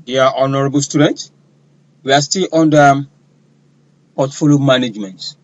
Dear honorable students, we are still under portfolio management,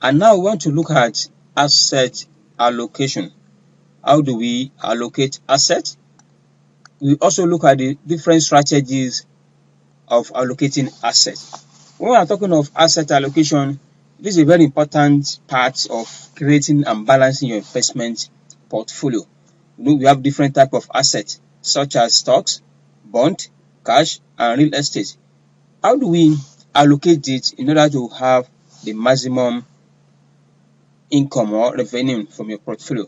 and now we want to look at asset allocation. How do we allocate assets? We also look at the different strategies of allocating assets. When we are talking of asset allocation, this is a very important part of creating and balancing your investment portfolio. We have different types of assets such as stocks, bond, cash, and real estate. How do we allocate it in order to have the maximum income or revenue from your portfolio?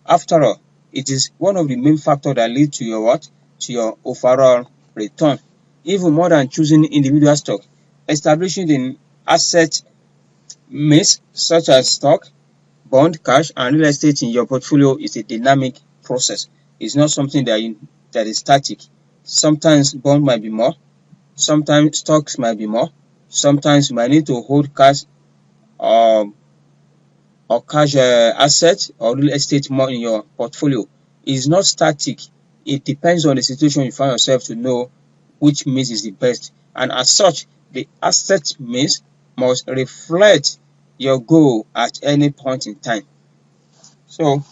After all, it is one of the main factors that lead to your what? To your overall return. Even more than choosing individual stock, establishing the asset mix such as stock, bond, cash, and real estate in your portfolio is a dynamic process. It's not something that is static. Sometimes bond might be more, sometimes stocks might be more, sometimes you might need to hold cash or cash asset or real estate more in your portfolio. It's not static. It depends on the situation you find yourself to know which mix is the best. And as such, the asset mix must reflect your goal at any point in time. So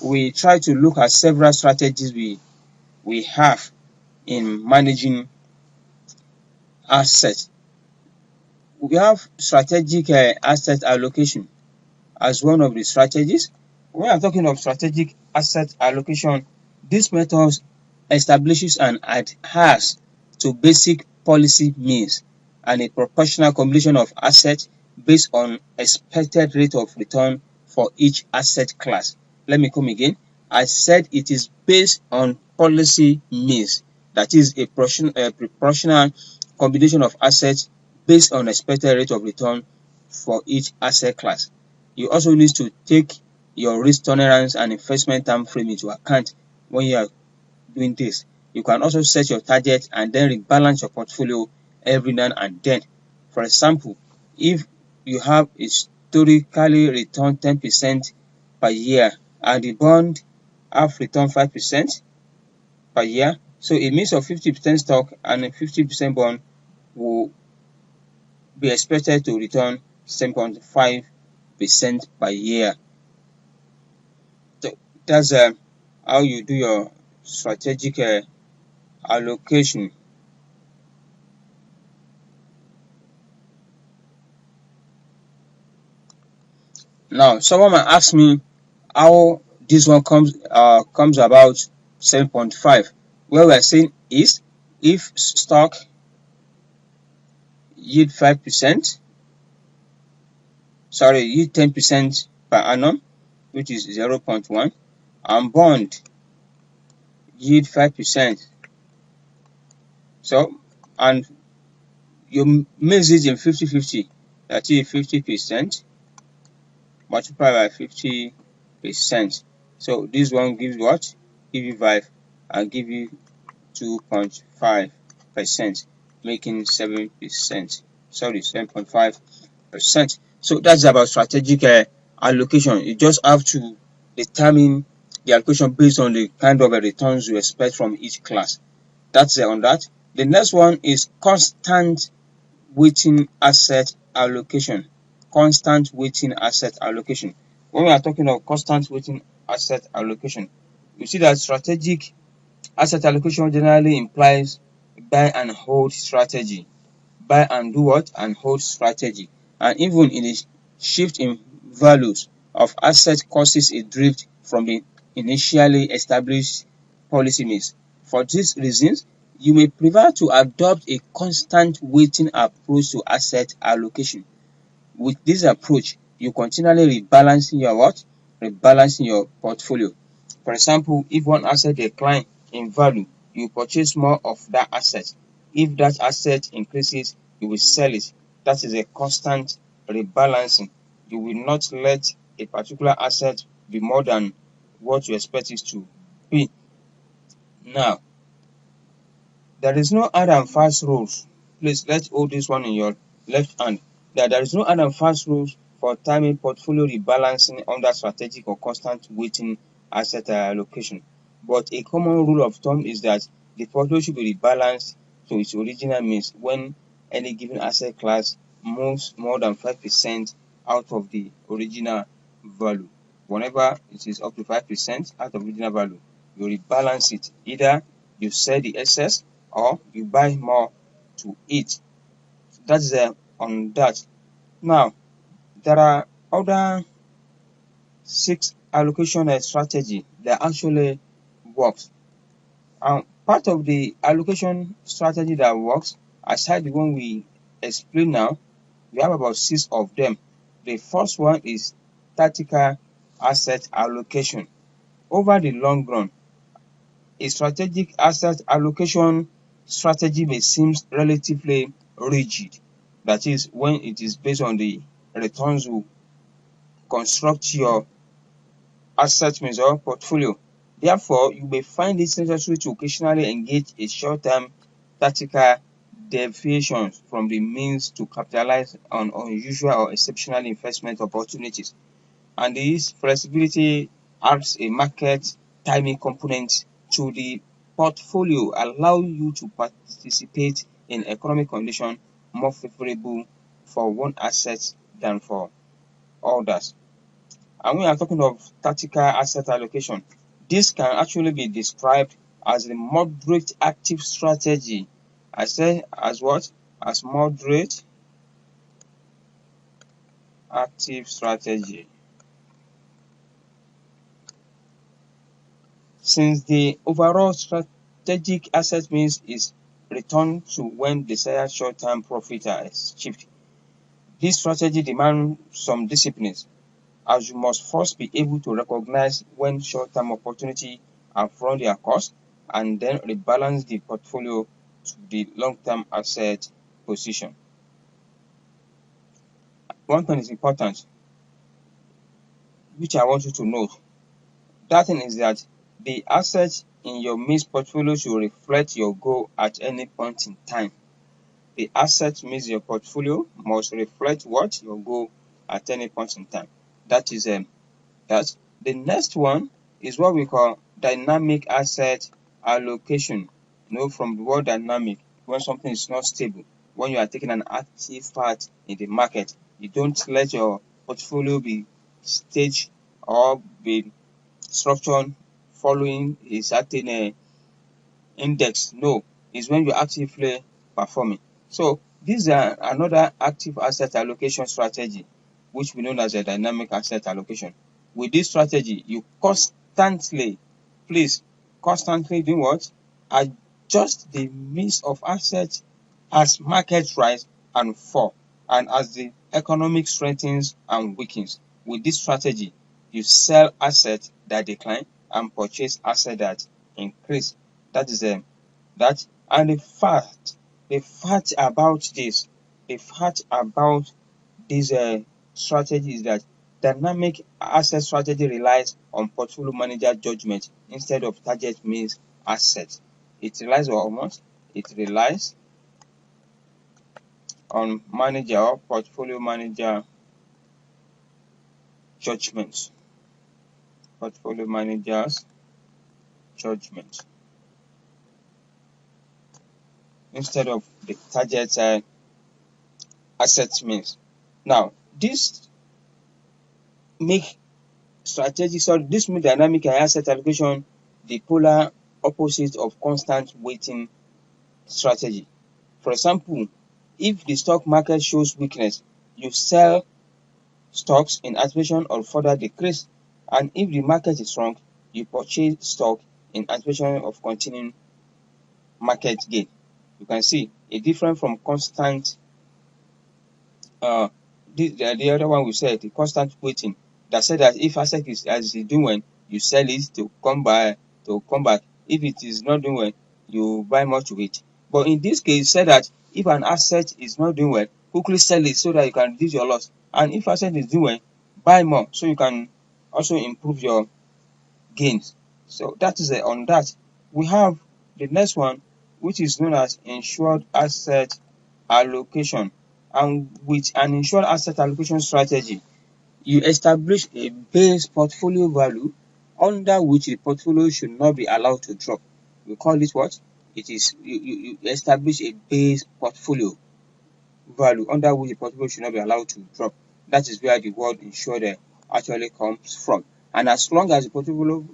we try to look at several strategies we have in managing assets. We have strategic asset allocation as one of the strategies. When I'm talking of strategic asset allocation, this method establishes and adheres to basic policy means and a proportional combination of assets based on expected rate of return for each asset class. Let me come again. I said it is based on policy means, that is a proportional combination of assets based on expected rate of return for each asset class. You also need to take your risk tolerance and investment time frame into account when you are doing this. You can also set your target and then rebalance your portfolio every now and then. For example, if you have historically returned 10% per year and the bond have returned 5% per year, so a mix of 50% stock and a 50% bond will be expected to return 7.5% per year. So that's how you do your strategic allocation. Now, someone might ask me how this one comes about 7.5. What we are saying is, if stock yield 5%, yield 10% per annum, which is 0.1, and bond yield 5%. So, and you mix it in 50-50, that is 50% multiplied by 50%. So this one gives what? Give you 5 and give you 2.5%, making 7%. 7.5%. So that's about strategic allocation. You just have to determine the allocation based on the kind of returns you expect from each class. That's on that. The next one is constant weighting asset allocation. Constant weighting asset allocation. When we are talking of constant weighting asset allocation, you see that strategic asset allocation generally implies buy and hold strategy. Buy and do what? And hold strategy. And even in a shift in values of asset causes a drift from the initially established policy mix. For these reasons, you may prefer to adopt a constant weighting approach to asset allocation. With this approach, you continually rebalancing your what? Rebalancing your portfolio. For example, if one asset declines in value, you purchase more of that asset. If that asset increases, you will sell it. That is a constant rebalancing. You will not let a particular asset be more than what you expect it to be. Now, there is no hard and fast rules. Please, let's hold this one in your left hand. There is no hard and fast rules for timing portfolio rebalancing under strategic or constant weighting asset allocation. But a common rule of thumb is that the portfolio should be rebalanced to its original means when any given asset class moves more than 5% out of the original value. Whenever it is up to 5% out of original value, you rebalance it. Either you sell the excess or you buy more to it. That's on that. Now, there are other 6 allocation strategy that actually works. Part of the allocation strategy that works, aside the one we explain now, we have about 6 of them. The first one is tactical asset allocation. Over the long run, a strategic asset allocation strategy may seem relatively rigid. That is, when it is based on the returns you construct your asset mix or portfolio. Therefore, you may find it necessary to occasionally engage in short-term tactical deviations from the means to capitalize on unusual or exceptional investment opportunities. And this flexibility adds a market timing component to the portfolio, allow you to participate in economic conditions more favorable for one asset than for others. And we are talking of tactical asset allocation. This can actually be described as a moderate active strategy. I say as what? As moderate active strategy. Since the overall strategic asset means is returned to when desired short-term profit are achieved, this strategy demands some disciplines, as you must first be able to recognize when short-term opportunity outrun their cost and then rebalance the portfolio to the long-term asset position. One thing is important, which I want you to know. That thing is that the assets in your mixed portfolio should reflect your goal at any point in time. The asset mix your portfolio must reflect what? Your goal at any point in time. That is that. The next one is what we call dynamic asset allocation. From the word dynamic, when something is not stable, when you are taking an active part in the market, you don't let your portfolio be staged or be structured following a certain index. No, it's when you're actively performing. So these are another active asset allocation strategy, which we know as a dynamic asset allocation. With this strategy, you constantly do what? Adjust the mix of assets as markets rise and fall, and as the economic strengthens and weakens. With this strategy, you sell assets that decline and purchase assets that increase. That is that. And the fact about this strategy is that dynamic asset strategy relies on portfolio manager judgment instead of target means assets. It relies on what? It relies on manager or portfolio manager judgment. Portfolio manager's judgment instead of the target asset means. Now, this make dynamic asset allocation the polar opposite of constant waiting strategy. For example, if the stock market shows weakness, you sell stocks in anticipation of further decrease, and if the market is strong, you purchase stock in anticipation of continuing market gain. You can see a difference from constant the other one we said, the constant waiting, that said that if asset is doing well, you sell it to come back. If it is not doing well, you buy more to it. But in this case, said that if an asset is not doing well, quickly sell it so that you can reduce your loss. And if asset is doing well, buy more so you can also improve your gains. So that is on that. We have the next one, which is known as insured asset allocation. And with an insured asset allocation strategy, you establish a base portfolio value under which the portfolio should not be allowed to drop. We call it what? it is you establish a base portfolio value under which the portfolio should not be allowed to drop. That is where the word insured actually comes from. And as long as the portfolio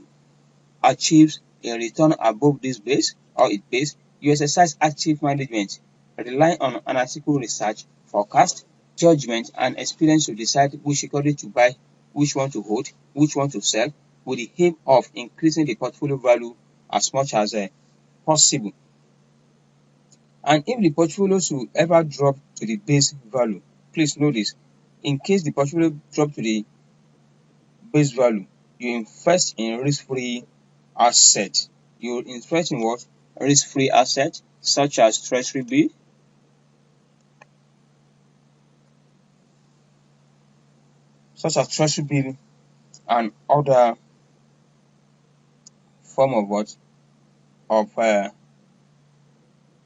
achieves a return above this base or its base, you exercise active management, relying on analytical research, forecast, judgment, and experience to decide which security to buy, which one to hold, which one to sell, with the aim of increasing the portfolio value as much as possible. And if the portfolio should ever drop to the base value, please know this, in case the portfolio drop to the base value, you invest in risk-free assets. You invest in what? Risk-free assets such as treasury bill, and other form of what? Of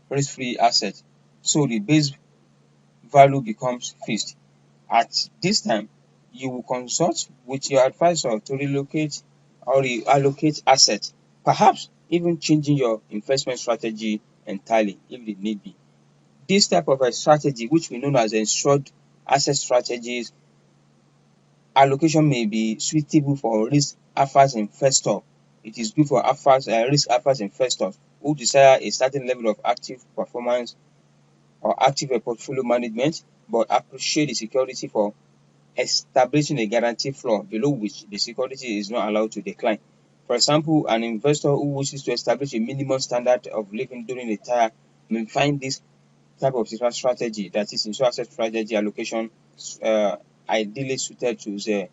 risk-free assets. So the base value becomes fixed. At this time, you will consult with your advisor to relocate or reallocate assets, perhaps even changing your investment strategy entirely if it need be. This type of a strategy, which we know as insured asset strategies, allocation may be suitable for risk-averse investors. It is good for risk-averse investors who desire a certain level of active performance or active portfolio management, but appreciate the security for establishing a guarantee floor below which the security is not allowed to decline. For example, an investor who wishes to establish a minimum standard of living during retire may find this type of strategy, that is insurance asset strategy allocation, ideally suited to the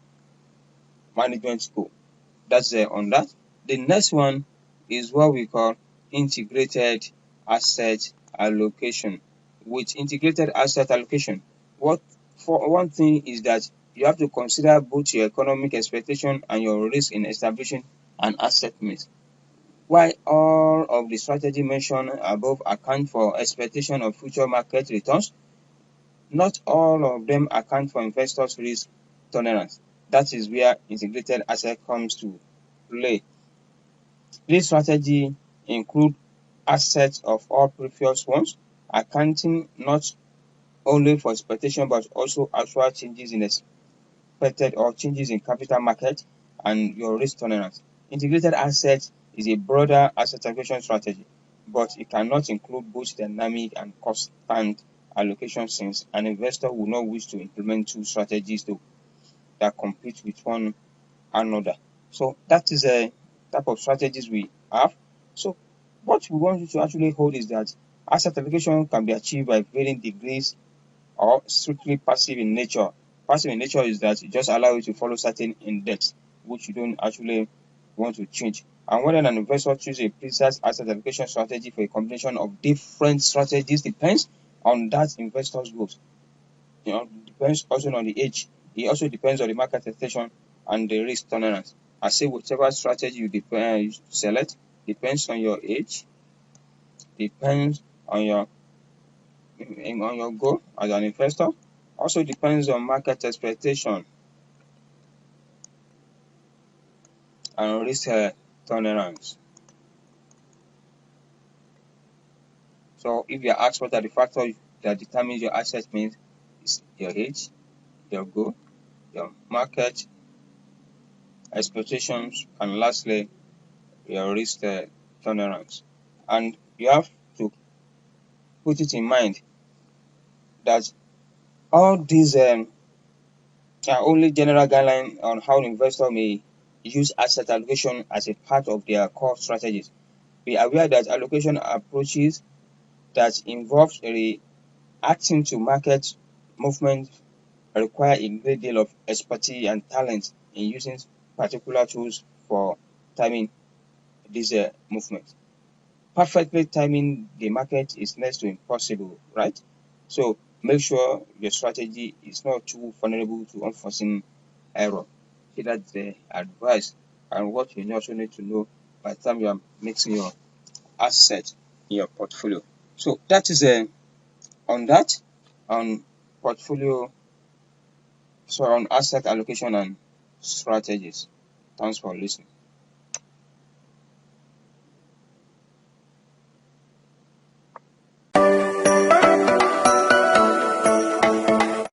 management goal. That's on that. The next one is what we call integrated asset allocation. With integrated asset allocation, what for one thing is that you have to consider both your economic expectation and your risk in establishing an asset mix. While all of the strategy mentioned above account for expectation of future market returns, not all of them account for investors' risk tolerance. That is where integrated asset comes to play. This strategy include assets of all previous ones, accounting not only for expectation but also actual changes in expected or changes in capital market and your risk tolerance. Integrated assets is a broader asset allocation strategy, but it cannot include both dynamic and constant allocation, since an investor will not wish to implement two strategies that compete with one another. So that is a type of strategies we have. So what we want you to actually hold is that asset allocation can be achieved by varying degrees or strictly passive in nature. Passive in nature is that it just allows you to follow certain index which you don't actually want to change. And whether an investor chooses a precise asset allocation strategy for a combination of different strategies depends on that investor's goals. Depends also on the age. It also depends on the market expectation and the risk tolerance. I say whichever strategy you select depends on your age, depends on your goal as an investor, also depends on market expectation and risk tolerance. So if you are asked what are the factors that determines your asset mix, it's your age, your goal, your market expectations, and lastly your risk tolerance. And you have to put it in mind that all these are only general guidelines on how an investor may use asset allocation as a part of their core strategies. Be aware that allocation approaches that involve reacting to market movement require a great deal of expertise and talent in using particular tools for timing this movement. Perfectly timing the market is next to impossible, right? So make sure your strategy is not too vulnerable to unforeseen error. So that's the advice and what you also need to know by the time you are mixing your asset in your portfolio. So that is on that, on portfolio, so on asset allocation and strategies. Thanks for listening.